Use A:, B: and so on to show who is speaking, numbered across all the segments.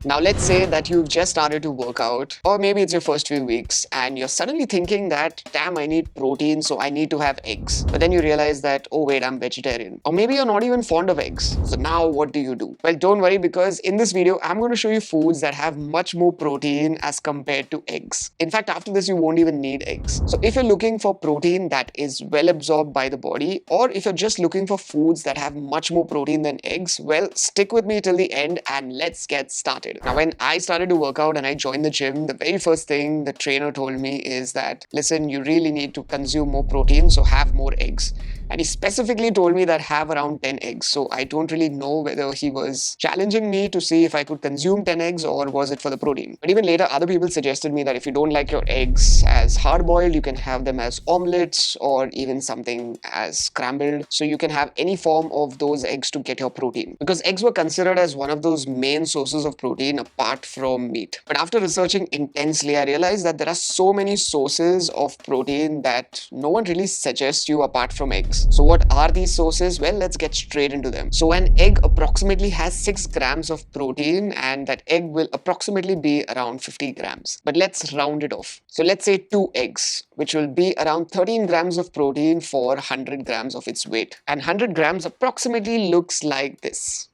A: Now, let's say that you've just started to work out, or maybe it's your first few weeks, and you're suddenly thinking that, damn, I need protein, so I need to have eggs. But then you realize that, oh, wait, I'm vegetarian. Or maybe you're not even fond of eggs. So now what do you do? Well, don't worry, because in this video, I'm going to show you foods that have much more protein as compared to eggs. In fact, after this, you won't even need eggs. So if you're looking for protein that is well absorbed by the body, or if you're just looking for foods that have much more protein than eggs, well, stick with me till the end and let's get started. Now, when I started to work out and I joined the gym, the very first thing the trainer told me is that, listen, you really need to consume more protein, so have more eggs. And he specifically told me that have around 10 eggs. So I don't really know whether he was challenging me to see if I could consume 10 eggs or was it for the protein. But even later, other people suggested me that if you don't like your eggs as hard boiled, you can have them as omelets or even something as scrambled. So you can have any form of those eggs to get your protein. Because eggs were considered as one of those main sources of protein apart from meat. But after researching intensely, I realized that there are so many sources of protein that no one really suggests you apart from eggs. So what are these sources? Well, let's get straight into them. So an egg approximately has 6 grams of protein, and that egg will approximately be around 50 grams. But let's round it off. So let's say 2 eggs, which will be around 13 grams of protein for 100 grams of its weight. And 100 grams approximately looks like this.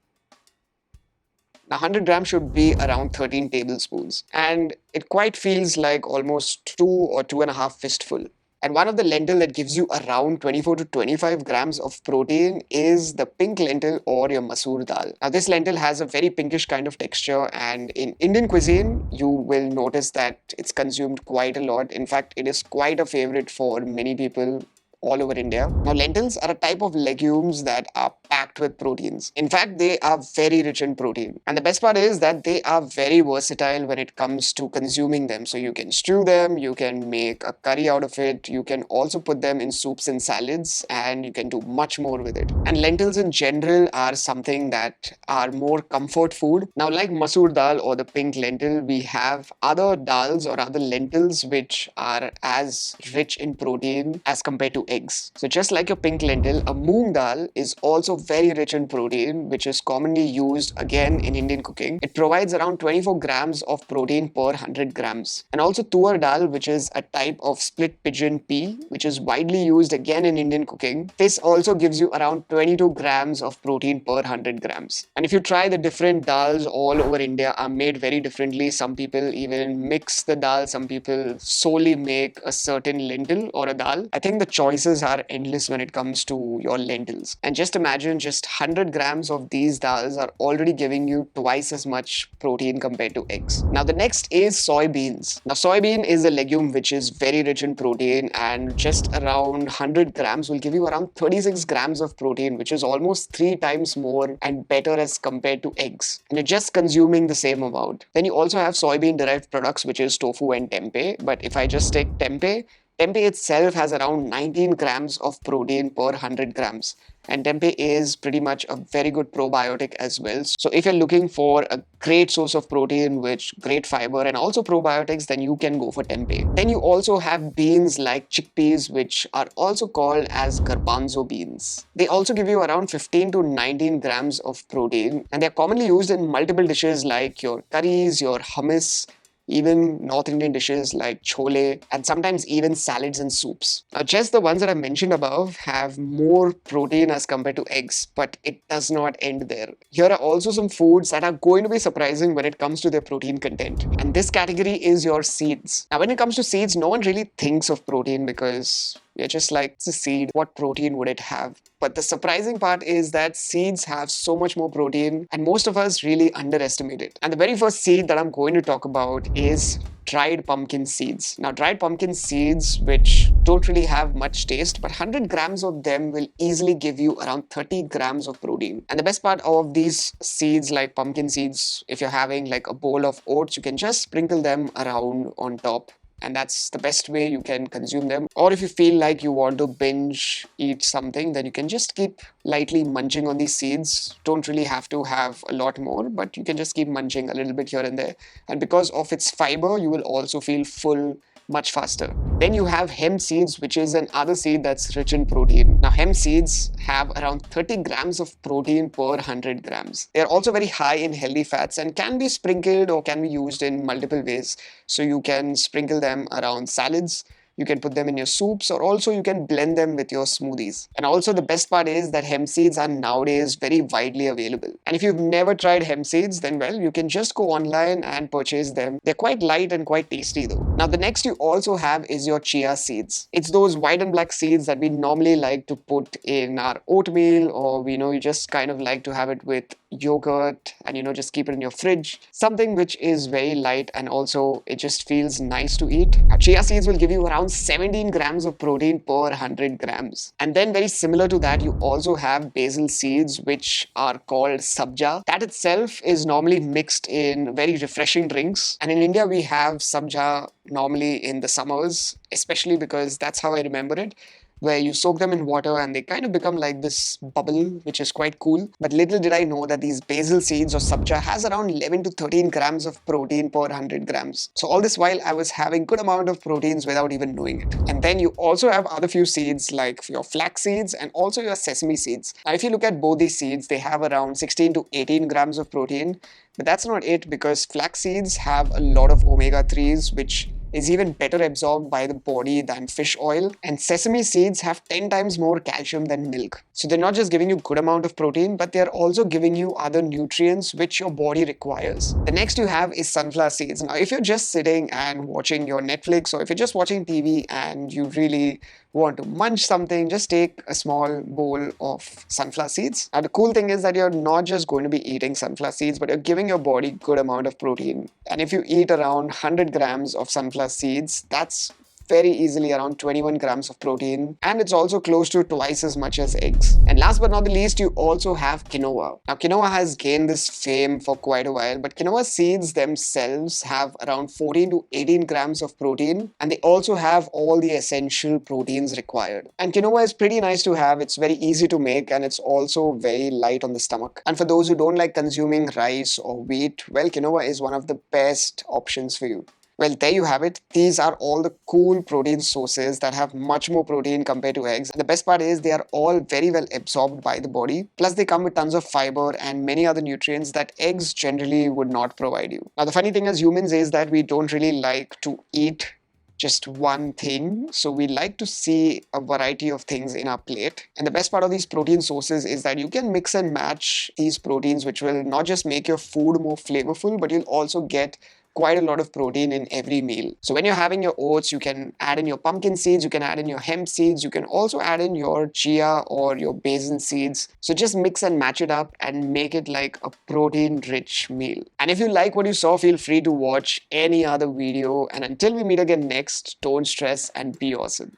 A: Now, 100 grams should be around 13 tablespoons, and it quite feels like almost 2 or 2.5 fistful. And one of the lentil that gives you around 24 to 25 grams of protein is the pink lentil or your masoor dal. Now, this lentil has a very pinkish kind of texture, and in Indian cuisine, you will notice that it's consumed quite a lot. In fact, it is quite a favorite for many people all over India. Now, lentils are a type of legumes that are packed with proteins. In fact, they are very rich in protein. And the best part is that they are very versatile when it comes to consuming them. So you can stew them, you can make a curry out of it, you can also put them in soups and salads, and you can do much more with it. And lentils in general are something that are more comfort food. Now, like masoor dal or the pink lentil, we have other dals or other lentils which are as rich in protein as compared to eggs. So just like your pink lentil, a moong dal is also very rich in protein, which is commonly used again in Indian cooking. It provides around 24 grams of protein per 100 grams. And also tur dal, which is a type of split pigeon pea, which is widely used again in Indian cooking. This also gives you around 22 grams of protein per 100 grams. And if you try the different dals all over India are made very differently. Some people even mix the dal, some people solely make a certain lentil or a dal. I think the choices are endless when it comes to your lentils. And just imagine just 100 grams of these dals are already giving you twice as much protein compared to eggs. Now, the next is soybeans. Now, soybean is a legume which is very rich in protein, and just around 100 grams will give you around 36 grams of protein, which is almost 3 times more and better as compared to eggs. And you're just consuming the same amount. Then you also have soybean derived products, which is tofu and tempeh. But if I just take tempeh, tempeh itself has around 19 grams of protein per 100 grams. And tempeh is pretty much a very good probiotic as well. So if you're looking for a great source of protein, which great fiber and also probiotics, then you can go for tempeh. Then you also have beans like chickpeas, which are also called as garbanzo beans. They also give you around 15 to 19 grams of protein, and they're commonly used in multiple dishes like your curries, your hummus, even North Indian dishes like chole, and sometimes even salads and soups. Now, just the ones that I mentioned above have more protein as compared to eggs, but it does not end there. Here are also some foods that are going to be surprising when it comes to their protein content. And this category is your seeds. Now, when it comes to seeds, no one really thinks of protein because we're just like, it's a seed. What protein would it have? But the surprising part is that seeds have so much more protein, and most of us really underestimate it. And the very first seed that I'm going to talk about is dried pumpkin seeds. Now, dried pumpkin seeds, which don't really have much taste, but 100 grams of them will easily give you around 30 grams of protein. And the best part of these seeds, like pumpkin seeds, if you're having like a bowl of oats, you can just sprinkle them around on top, and that's the best way you can consume them. Or if you feel like you want to binge eat something, then you can just keep lightly munching on these seeds. Don't really have to have a lot more, but you can just keep munching a little bit here and there. And because of its fiber, you will also feel full much faster. Then you have hemp seeds, which is another seed that's rich in protein. Now, hemp seeds have around 30 grams of protein per 100 grams. They're also very high in healthy fats and can be sprinkled or can be used in multiple ways. So you can sprinkle them around salads, you can put them in your soups, or also you can blend them with your smoothies. And also, the best part is that hemp seeds are nowadays very widely available. And if you've never tried hemp seeds, then well, you can just go online and purchase them. They're quite light and quite tasty though. Now, the next you also have is your chia seeds. It's those white and black seeds that we normally like to put in our oatmeal, or you just kind of like to have it with yogurt and just keep it in your fridge. Something which is very light and also it just feels nice to eat. Chia seeds will give you around 17 grams of protein per 100 grams. And then very similar to that, you also have basil seeds, which are called sabja. That itself is normally mixed in very refreshing drinks. And in India, we have sabja normally in the summers, especially because that's how I remember it, where you soak them in water and they kind of become like this bubble, which is quite cool. But little did I know that these basil seeds or sabja has around 11 to 13 grams of protein per 100 grams. So all this while I was having good amount of proteins without even knowing it. And then you also have other few seeds like your flax seeds and also your sesame seeds. Now, if you look at both these seeds, they have around 16 to 18 grams of protein. But that's not it, because flax seeds have a lot of omega-3s, which is even better absorbed by the body than fish oil. And sesame seeds have 10 times more calcium than milk. So they're not just giving you good amount of protein, but they're also giving you other nutrients which your body requires. The next you have is sunflower seeds. Now, if you're just sitting and watching your Netflix, or if you're just watching TV and you really want to munch something, just take a small bowl of sunflower seeds. Now, the cool thing is that you're not just going to be eating sunflower seeds, but you're giving your body good amount of protein. And if you eat around 100 grams of sunflower seeds, that's very easily around 21 grams of protein, and it's also close to twice as much as eggs. And last but not the least, you also have quinoa. Now, quinoa has gained this fame for quite a while, but quinoa seeds themselves have around 14 to 18 grams of protein, and they also have all the essential proteins required. And quinoa is pretty nice to have. It's very easy to make, and it's also very light on the stomach. And for those who don't like consuming rice or wheat, well, quinoa is one of the best options for you. Well, there you have it. These are all the cool protein sources that have much more protein compared to eggs. And the best part is they are all very well absorbed by the body. Plus, they come with tons of fiber and many other nutrients that eggs generally would not provide you. Now, the funny thing as humans is that we don't really like to eat just one thing. So we like to see a variety of things in our plate. And the best part of these protein sources is that you can mix and match these proteins, which will not just make your food more flavorful, but you'll also get quite a lot of protein in every meal. So when you're having your oats, you can add in your pumpkin seeds, you can add in your hemp seeds, you can also add in your chia or your basil seeds. So just mix and match it up and make it like a protein-rich meal. And if you like what you saw, feel free to watch any other video. And until we meet again next, don't stress and be awesome.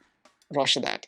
A: Rocher that.